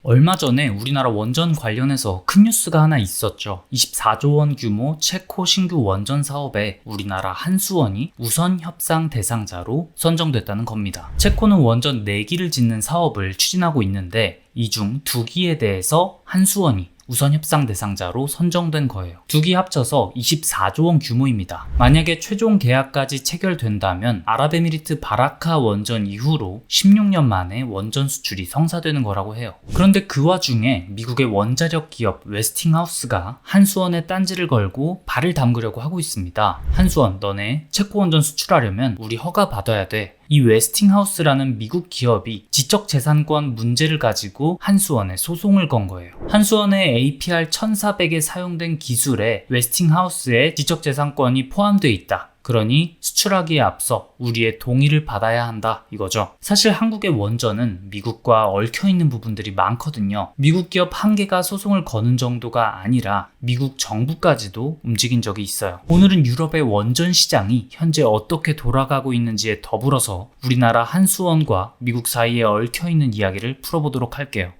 얼마 전에 우리나라 원전 관련해서 큰 뉴스가 하나 있었죠. 24조 원 규모 체코 신규 원전 사업에 우리나라 한수원이 우선 협상 대상자로 선정됐다는 겁니다. 체코는 원전 4기를 짓는 사업을 추진하고 있는데 이 중 2기에 대해서 한수원이 우선 협상 대상자로 선정된 거예요. 2기 합쳐서 24조 원 규모입니다. 만약에 최종 계약까지 체결된다면 아랍에미리트 바라카 원전 이후로 16년 만에 원전 수출이 성사되는 거라고 해요. 그런데 그 와중에 미국의 원자력 기업 웨스팅하우스가 한수원에 딴지를 걸고 발을 담그려고 하고 있습니다. 한수원, 너네 체코 원전 수출하려면 우리 허가 받아야 돼. 이 웨스팅하우스라는 미국 기업이 지적재산권 문제를 가지고 한수원에 소송을 건 거예요. 한수원의 APR 1400에 사용된 기술에 웨스팅하우스의 지적재산권이 포함되어 있다. 그러니 수출하기에 앞서 우리의 동의를 받아야 한다 이거죠. 사실 한국의 원전은 미국과 얽혀있는 부분들이 많거든요. 미국 기업 한 개가 소송을 거는 정도가 아니라 미국 정부까지도 움직인 적이 있어요. 오늘은 유럽의 원전 시장이 현재 어떻게 돌아가고 있는지에 더불어서 우리나라 한수원과 미국 사이에 얽혀있는 이야기를 풀어보도록 할게요.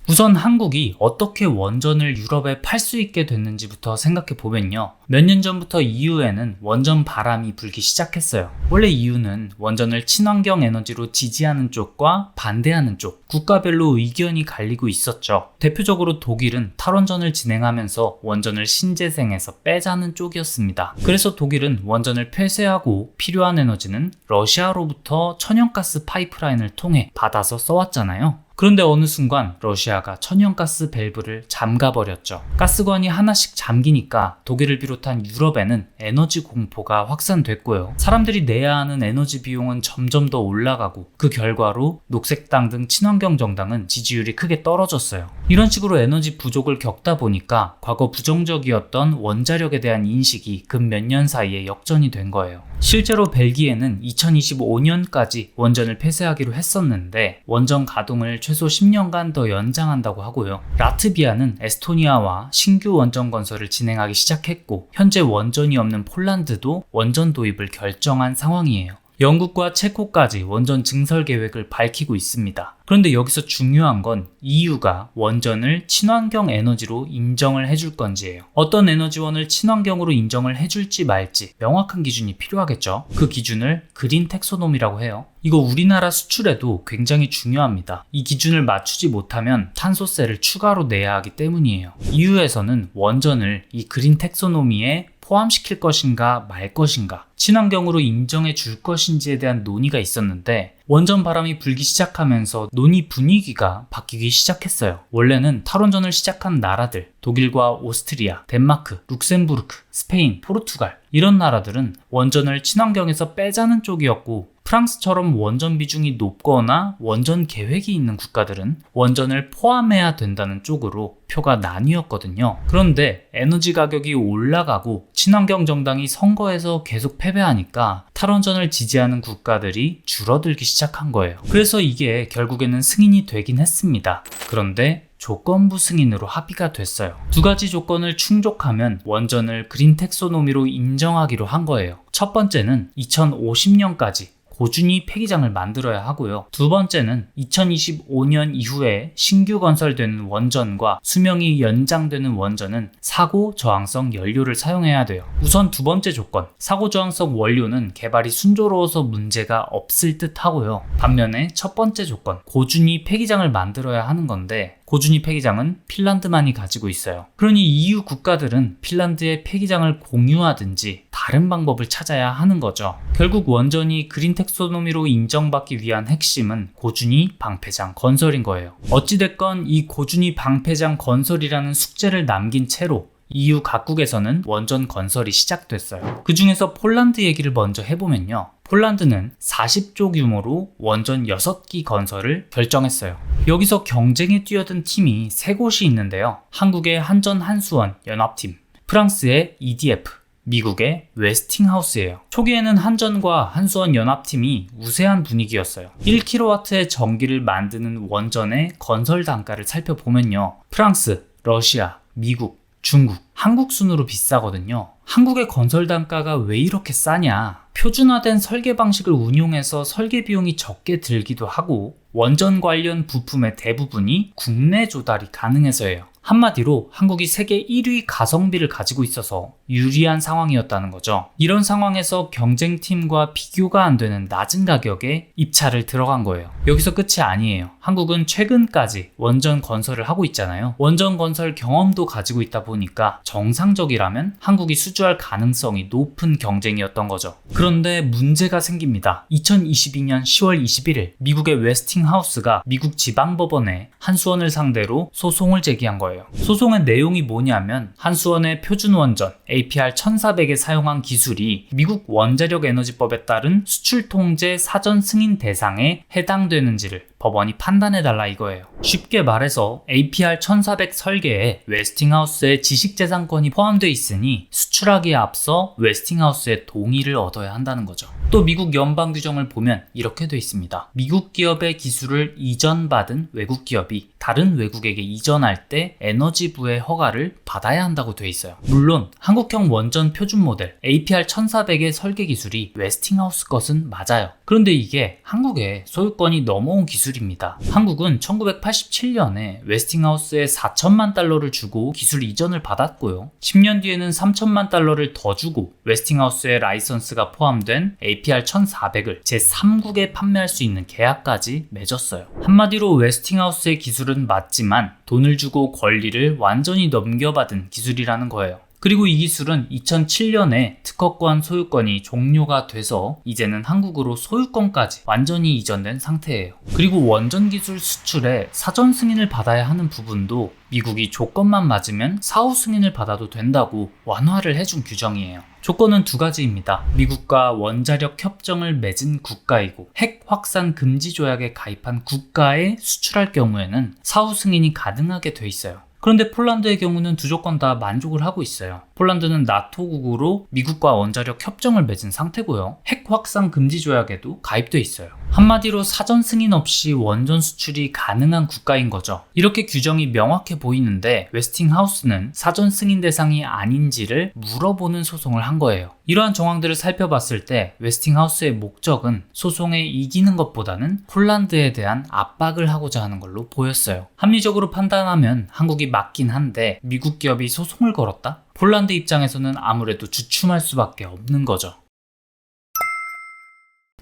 우선 한국이 어떻게 원전을 유럽에 팔 수 있게 됐는지부터 생각해 보면요. 몇 년 전부터 EU에는 원전 바람이 불기 시작했어요. 원래 EU는 원전을 친환경 에너지로 지지하는 쪽과 반대하는 쪽, 국가별로 의견이 갈리고 있었죠. 대표적으로 독일은 탈원전을 진행하면서 원전을 신재생해서 빼자는 쪽이었습니다. 그래서 독일은 원전을 폐쇄하고 필요한 에너지는 러시아로부터 천연가스 파이프라인을 통해 받아서 써왔잖아요. 그런데 어느 순간 러시아가 천연가스 밸브를 잠가버렸죠. 가스관이 하나씩 잠기니까 독일을 비롯한 유럽에는 에너지 공포가 확산됐고요. 사람들이 내야 하는 에너지 비용은 점점 더 올라가고 그 결과로 녹색당 등 친환경 정당은 지지율이 크게 떨어졌어요. 이런 식으로 에너지 부족을 겪다 보니까 과거 부정적이었던 원자력에 대한 인식이 근 몇 년 사이에 역전이 된 거예요. 실제로 벨기에는 2025년까지 원전을 폐쇄하기로 했었는데 원전 가동을 최소 10년간 더 연장한다고 하고요. 라트비아는 에스토니아와 신규 원전 건설을 진행하기 시작했고 현재 원전이 없는 폴란드도 원전 도입을 결정한 상황이에요. 영국과 체코까지 원전 증설 계획을 밝히고 있습니다. 그런데 여기서 중요한 건 EU가 원전을 친환경 에너지로 인정을 해줄 건지예요. 어떤 에너지원을 친환경으로 인정을 해줄지 말지 명확한 기준이 필요하겠죠. 그 기준을 그린 텍소노미라고 해요. 이거 우리나라 수출에도 굉장히 중요합니다. 이 기준을 맞추지 못하면 탄소세를 추가로 내야 하기 때문이에요. EU에서는 원전을 이 그린 텍소노미에 포함시킬 것인가 말 것인가, 친환경으로 인정해 줄 것인지에 대한 논의가 있었는데 원전 바람이 불기 시작하면서 논의 분위기가 바뀌기 시작했어요. 원래는 탈원전을 시작한 나라들, 독일과 오스트리아, 덴마크, 룩셈부르크, 스페인, 포르투갈 이런 나라들은 원전을 친환경에서 빼자는 쪽이었고 프랑스처럼 원전 비중이 높거나 원전 계획이 있는 국가들은 원전을 포함해야 된다는 쪽으로 표가 나뉘었거든요. 그런데 에너지 가격이 올라가고 친환경 정당이 선거에서 계속 패배하니까 탈원전을 지지하는 국가들이 줄어들기 시작한 거예요. 그래서 이게 결국에는 승인이 되긴 했습니다. 그런데 조건부 승인으로 합의가 됐어요. 2가지 조건을 충족하면 원전을 그린 텍소노미로 인정하기로 한 거예요. 첫 번째는 2050년까지 고준위 폐기장을 만들어야 하고요. 2번째는 2025년 이후에 신규 건설되는 원전과 수명이 연장되는 원전은 사고 저항성 연료를 사용해야 돼요. 우선 2번째 조건, 사고 저항성 원료는 개발이 순조로워서 문제가 없을 듯 하고요. 반면에 첫 번째 조건, 고준위 폐기장을 만들어야 하는 건데 고준위 폐기장은 핀란드만이 가지고 있어요. 그러니 EU 국가들은 핀란드의 폐기장을 공유하든지 다른 방법을 찾아야 하는 거죠. 결국 원전이 그린 텍소노미로 인정받기 위한 핵심은 고준위 방패장 건설인 거예요. 어찌됐건 이 고준위 방패장 건설이라는 숙제를 남긴 채로 EU 각국에서는 원전 건설이 시작됐어요. 그 중에서 폴란드 얘기를 먼저 해보면요. 폴란드는 40조 규모로 원전 6기 건설을 결정했어요. 여기서 경쟁에 뛰어든 팀이 3곳이 있는데요. 한국의 한전 한수원 연합팀, 프랑스의 EDF, 미국의 웨스팅하우스예요. 초기에는 한전과 한수원 연합팀이 우세한 분위기였어요. 1kW의 전기를 만드는 원전의 건설 단가를 살펴보면요. 프랑스, 러시아, 미국, 중국, 한국 순으로 비싸거든요. 한국의 건설 단가가 왜 이렇게 싸냐? 표준화된 설계 방식을 운용해서 설계 비용이 적게 들기도 하고 원전 관련 부품의 대부분이 국내 조달이 가능해서예요. 한마디로 한국이 세계 1위 가성비를 가지고 있어서 유리한 상황이었다는 거죠. 이런 상황에서 경쟁팀과 비교가 안 되는 낮은 가격에 입찰을 들어간 거예요. 여기서 끝이 아니에요. 한국은 최근까지 원전 건설을 하고 있잖아요. 원전 건설 경험도 가지고 있다 보니까 정상적이라면 한국이 수주할 가능성이 높은 경쟁이었던 거죠. 그런데 문제가 생깁니다. 2022년 10월 21일 미국의 웨스팅하우스가 미국 지방법원에 한수원을 상대로 소송을 제기한 거예요. 소송의 내용이 뭐냐면 한수원의 표준원전 APR 1400에 사용한 기술이 미국 원자력에너지법에 따른 수출통제 사전 승인 대상에 해당되는지를 법원이 판단해달라 이거예요. 쉽게 말해서 APR 1400 설계에 웨스팅하우스의 지식재산권이 포함되어 있으니 수출하기에 앞서 웨스팅하우스의 동의를 얻어야 한다는 거죠. 또 미국 연방 규정을 보면 이렇게 돼 있습니다. 미국 기업의 기술을 이전받은 외국 기업이 다른 외국에게 이전할 때 에너지부의 허가를 받아야 한다고 돼 있어요. 물론 한국형 원전 표준 모델 APR 1400의 설계 기술이 웨스팅하우스 것은 맞아요. 그런데 이게 한국에 소유권이 넘어온 기술입니다. 한국은 1987년에 웨스팅하우스에 4천만 달러를 주고 기술 이전을 받았고요. 10년 뒤에는 3천만 달러를 더 주고 웨스팅하우스의 라이선스가 포함된 APR 1400을 제3국에 판매할 수 있는 계약까지 맺었어요. 한마디로 웨스팅하우스의 기술은 맞지만 돈을 주고 권리를 완전히 넘겨받은 기술이라는 거예요. 그리고 이 기술은 2007년에 특허권 소유권이 종료가 돼서 이제는 한국으로 소유권까지 완전히 이전된 상태예요. 그리고 원전 기술 수출에 사전 승인을 받아야 하는 부분도 미국이 조건만 맞으면 사후 승인을 받아도 된다고 완화를 해준 규정이에요. 조건은 두 가지입니다. 미국과 원자력 협정을 맺은 국가이고 핵 확산 금지 조약에 가입한 국가에 수출할 경우에는 사후 승인이 가능하게 돼 있어요. 그런데 폴란드의 경우는 두 조건 다 만족을 하고 있어요. 폴란드는 나토국으로 미국과 원자력 협정을 맺은 상태고요. 핵 확산 금지 조약에도 가입돼 있어요. 한마디로 사전 승인 없이 원전 수출이 가능한 국가인 거죠. 이렇게 규정이 명확해 보이는데 웨스팅하우스는 사전 승인 대상이 아닌지를 물어보는 소송을 한 거예요. 이러한 정황들을 살펴봤을 때 웨스팅하우스의 목적은 소송에 이기는 것보다는 폴란드에 대한 압박을 하고자 하는 걸로 보였어요. 합리적으로 판단하면 한국이 맞긴 한데 미국 기업이 소송을 걸었다? 폴란드 입장에서는 아무래도 주춤할 수밖에 없는 거죠.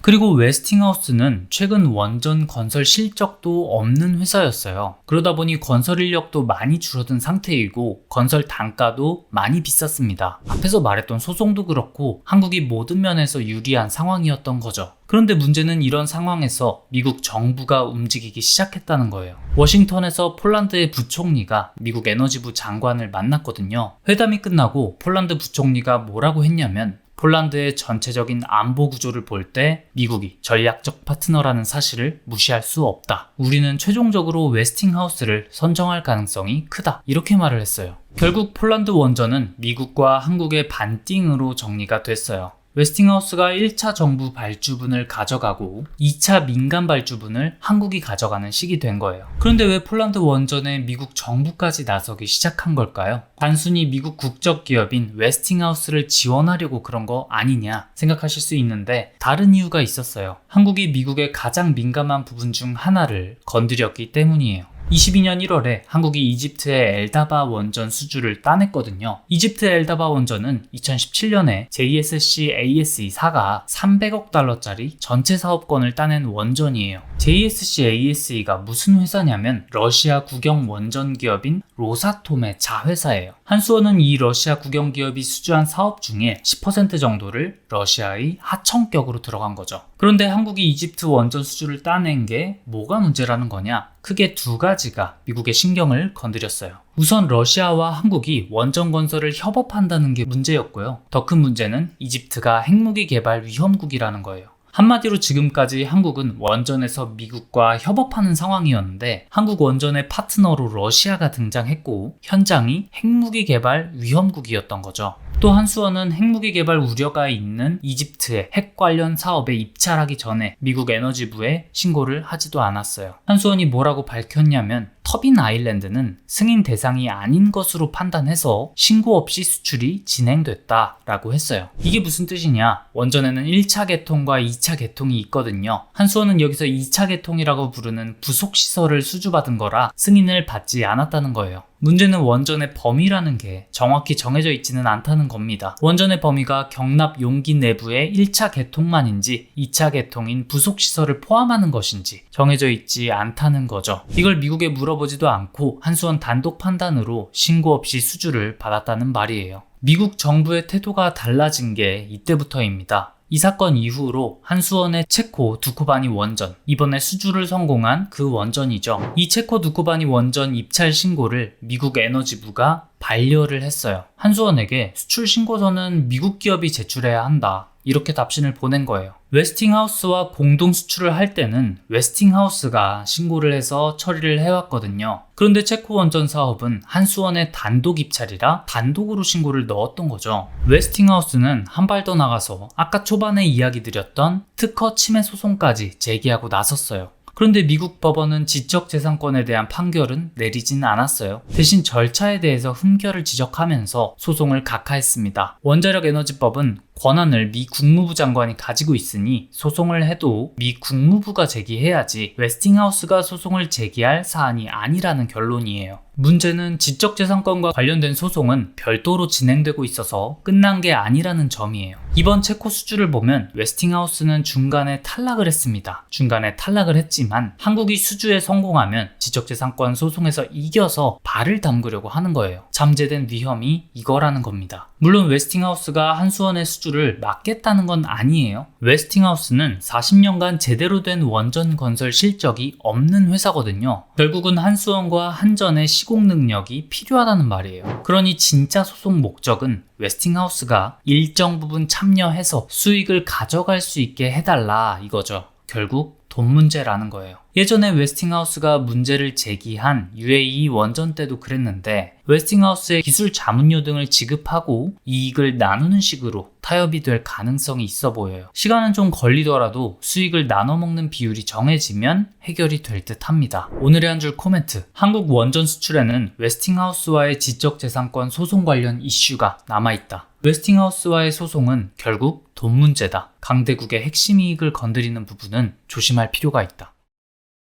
그리고 웨스팅하우스는 최근 원전 건설 실적도 없는 회사였어요. 그러다 보니 건설 인력도 많이 줄어든 상태이고 건설 단가도 많이 비쌌습니다. 앞에서 말했던 소송도 그렇고 한국이 모든 면에서 유리한 상황이었던 거죠. 그런데 문제는 이런 상황에서 미국 정부가 움직이기 시작했다는 거예요. 워싱턴에서 폴란드의 부총리가 미국 에너지부 장관을 만났거든요. 회담이 끝나고 폴란드 부총리가 뭐라고 했냐면 폴란드의 전체적인 안보 구조를 볼 때 미국이 전략적 파트너라는 사실을 무시할 수 없다. 우리는 최종적으로 웨스팅하우스를 선정할 가능성이 크다. 이렇게 말을 했어요. 결국 폴란드 원전은 미국과 한국의 반띵으로 정리가 됐어요. 웨스팅하우스가 1차 정부 발주분을 가져가고 2차 민간 발주분을 한국이 가져가는 식이 된 거예요. 그런데 왜 폴란드 원전에 미국 정부까지 나서기 시작한 걸까요? 단순히 미국 국적 기업인 웨스팅하우스를 지원하려고 그런 거 아니냐 생각하실 수 있는데 다른 이유가 있었어요. 한국이 미국의 가장 민감한 부분 중 하나를 건드렸기 때문이에요. 22년 1월에 한국이 이집트의 엘다바 원전 수주를 따냈거든요. 이집트 엘다바 원전은 2017년에 JSC ASE4가 300억 달러짜리 전체 사업권을 따낸 원전이에요. JSC ASE가 무슨 회사냐면 러시아 국영 원전 기업인 로사톰의 자회사예요. 한수원은 이 러시아 국영 기업이 수주한 사업 중에 10% 정도를 러시아의 하청격으로 들어간 거죠. 그런데 한국이 이집트 원전 수주를 따낸 게 뭐가 문제라는 거냐? 크게 두 가지가 미국의 신경을 건드렸어요. 우선 러시아와 한국이 원전 건설을 협업한다는 게 문제였고요. 더 큰 문제는 이집트가 핵무기 개발 위험국이라는 거예요. 한마디로 지금까지 한국은 원전에서 미국과 협업하는 상황이었는데 한국 원전의 파트너로 러시아가 등장했고 현장이 핵무기 개발 위험국이었던 거죠. 또 한수원은 핵무기 개발 우려가 있는 이집트의 핵 관련 사업에 입찰하기 전에 미국 에너지부에 신고를 하지도 않았어요. 한수원이 뭐라고 밝혔냐면 터빈 아일랜드는 승인 대상이 아닌 것으로 판단해서 신고 없이 수출이 진행됐다라고 했어요. 이게 무슨 뜻이냐? 원전에는 1차 개통과 2차 개통이 있거든요. 한수원은 여기서 2차 개통이라고 부르는 부속시설을 수주받은 거라 승인을 받지 않았다는 거예요. 문제는 원전의 범위라는 게 정확히 정해져 있지는 않다는 겁니다. 원전의 범위가 경납 용기 내부의 1차 개통만인지 2차 개통인 부속시설을 포함하는 것인지 정해져 있지 않다는 거죠. 이걸 미국에 물어보지도 않고 한수원 단독 판단으로 신고 없이 수주를 받았다는 말이에요. 미국 정부의 태도가 달라진 게 이때부터입니다. 이 사건 이후로 한수원의 체코 두코바니 원전, 이번에 수주를 성공한 그 원전이죠. 이 체코 두코바니 원전 입찰 신고를 미국 에너지부가 반려를 했어요. 한수원에게 수출 신고서는 미국 기업이 제출해야 한다, 이렇게 답신을 보낸 거예요. 웨스팅하우스와 공동 수출을 할 때는 웨스팅하우스가 신고를 해서 처리를 해왔거든요. 그런데 체코 원전 사업은 한수원의 단독 입찰이라 단독으로 신고를 넣었던 거죠. 웨스팅하우스는 한 발 더 나가서 아까 초반에 이야기 드렸던 특허 침해 소송까지 제기하고 나섰어요. 그런데 미국 법원은 지적재산권에 대한 판결은 내리진 않았어요. 대신 절차에 대해서 흠결을 지적하면서 소송을 각하했습니다. 원자력에너지법은 권한을 미 국무부 장관이 가지고 있으니 소송을 해도 미 국무부가 제기해야지 웨스팅하우스가 소송을 제기할 사안이 아니라는 결론이에요. 문제는 지적재산권과 관련된 소송은 별도로 진행되고 있어서 끝난 게 아니라는 점이에요. 이번 체코 수주를 보면 웨스팅하우스는 중간에 탈락을 했습니다. 중간에 탈락을 했지만 한국이 수주에 성공하면 지적재산권 소송에서 이겨서 발을 담그려고 하는 거예요. 잠재된 위험이 이거라는 겁니다. 물론 웨스팅하우스가 한수원의 수주를 막겠다는 건 아니에요. 웨스팅하우스는 40년간 제대로 된 원전 건설 실적이 없는 회사거든요. 결국은 한수원과 한전의 시공 능력이 필요하다는 말이에요. 그러니 진짜 소송 목적은 웨스팅하우스가 일정 부분 참여해서 수익을 가져갈 수 있게 해달라, 이거죠. 결국 돈 문제라는 거예요. 예전에 웨스팅하우스가 문제를 제기한 UAE 원전 때도 그랬는데 웨스팅하우스에 기술 자문료 등을 지급하고 이익을 나누는 식으로 타협이 될 가능성이 있어 보여요. 시간은 좀 걸리더라도 수익을 나눠 먹는 비율이 정해지면 해결이 될 듯 합니다. 오늘의 한 줄 코멘트. 한국 원전 수출에는 웨스팅하우스와의 지적재산권 소송 관련 이슈가 남아있다. 웨스팅하우스와의 소송은 결국 돈 문제다. 강대국의 핵심 이익을 건드리는 부분은 조심할 필요가 있다.